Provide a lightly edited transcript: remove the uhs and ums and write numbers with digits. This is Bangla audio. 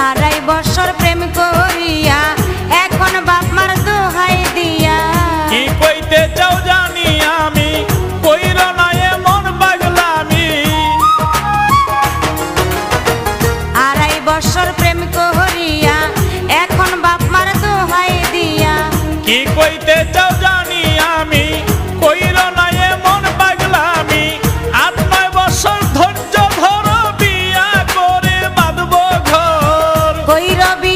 আড়াই বছর প্রেম করিয়া এখন বাপ মার দোহাই দিয়া। কি কইতে চাও জানি আমি, কইর না এমন পাগলামি। আড়াই বছর প্রেম করিয়া এখন বাপ মার দোহাই দিয়া। কি কইতে চাও জানি আমি, কইর না এমন পাগলামি। 8-9 বছর ধৈর্য ধরো, বিয়া করে বাঁধব ঘর। কইরবি